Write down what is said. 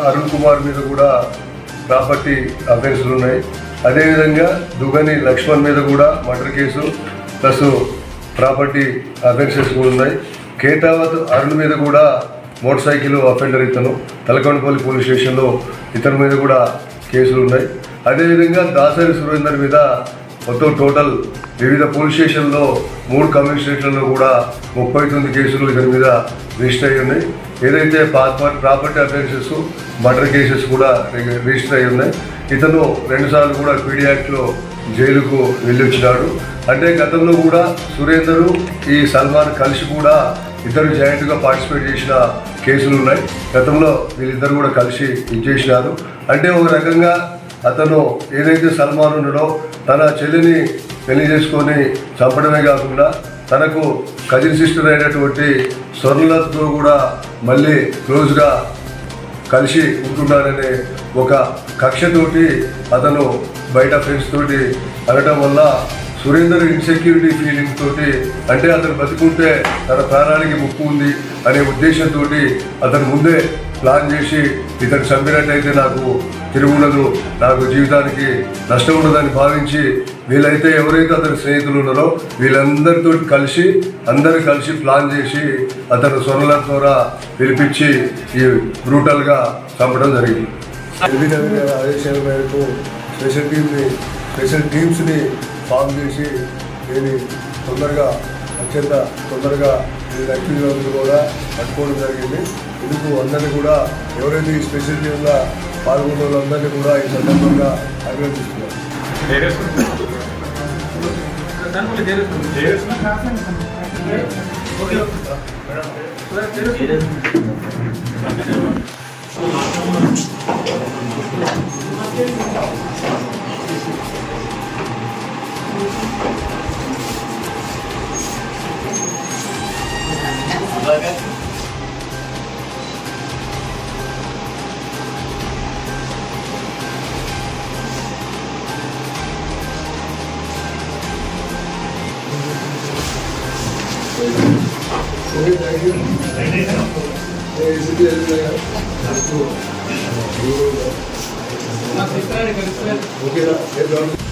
అరుణ్ కుమార్ మీద కూడా ప్రాపర్టీ అఫెన్స్లు ఉన్నాయి. అదేవిధంగా దుగని లక్ష్మణ్ మీద కూడా murder case plus property offences కూడా ఉన్నాయి. కేటావత్ అరుణ్ మీద కూడా మోటార్ సైకిల్ అఫెండర్ ఇతను తలకొండపల్లి పోలీస్ స్టేషన్లో ఇతని మీద కూడా కేసులు ఉన్నాయి. అదేవిధంగా దాసరి సురేందర్ మీద మొత్తం టోటల్ వివిధ పోలీస్ స్టేషన్లో 3 కమిషనరేట్లలో కూడా 39 కేసులు ఇతని మీద రిజిస్టర్ అయ్యి ఉన్నాయి. ఏదైతే ప్రాపర్టీ అఫెన్సెస్ మర్డర్ కేసెస్ కూడా రిజిస్టర్ అయ్యి ఉన్నాయి. ఇతను 2 సార్లు కూడా పీడీ యాక్ట్లో జైలుకు వెళ్ళి వచ్చినాడు. అంటే గతంలో కూడా సురేందరు ఈ సల్మాన్ కలిసి కూడా ఇద్దరు జాయింట్గా పార్టిసిపేట్ చేసిన కేసులు ఉన్నాయి. గతంలో వీళ్ళిద్దరు కూడా కలిసి ఇచ్చేసినారు. అంటే ఒక రకంగా అతను ఏదైతే సల్మాన్ ఉన్నాడో తన చెల్లిని పెళ్లి చేసుకొని చంపడమే కాకుండా తనకు కజిన్ సిస్టర్ అయినటువంటి స్వర్ణలతో కూడా మళ్ళీ క్లోజ్గా కలిసి ఉంటున్నాడనే ఒక కక్షతోటి అతను బయట ఫ్రెండ్స్ తోటి అనడం వల్ల సురేందర్ ఇన్సెక్యూరిటీ ఫీలింగ్ తోటి, అంటే అతను బతుకుంటే తన ప్రాణానికి ముప్పు ఉంది అనే ఉద్దేశంతో అతను ముందే ప్లాన్ చేసి ఇతను చంపినట్టయితే నాకు తిరుగుండదు, నాకు జీవితానికి నష్టం ఉండదని భావించి వీళ్ళైతే ఎవరైతే అతని స్నేహితులు ఉన్నారో వీళ్ళందరితో అందరూ కలిసి ప్లాన్ చేసి అతను స్వర్ణల ద్వారా పిలిపించి ఈ బ్రూటల్గా చంపడం జరిగింది. ఆదేశాల మేరకు స్పెషల్ టీమ్స్ని ఫామ్ చేసి దీన్ని అత్యంత తొందరగా యాక్టివిటీలు కూడా పట్టుకోవడం జరిగింది. ఇందుకు అందరినీ కూడా ఎవరైతే ఈ స్పెషల్ టీమ్గా పాల్గొన్న వాళ్ళందరినీ కూడా ఈ సందర్భంగా అభినందిస్తున్నారు. Okay.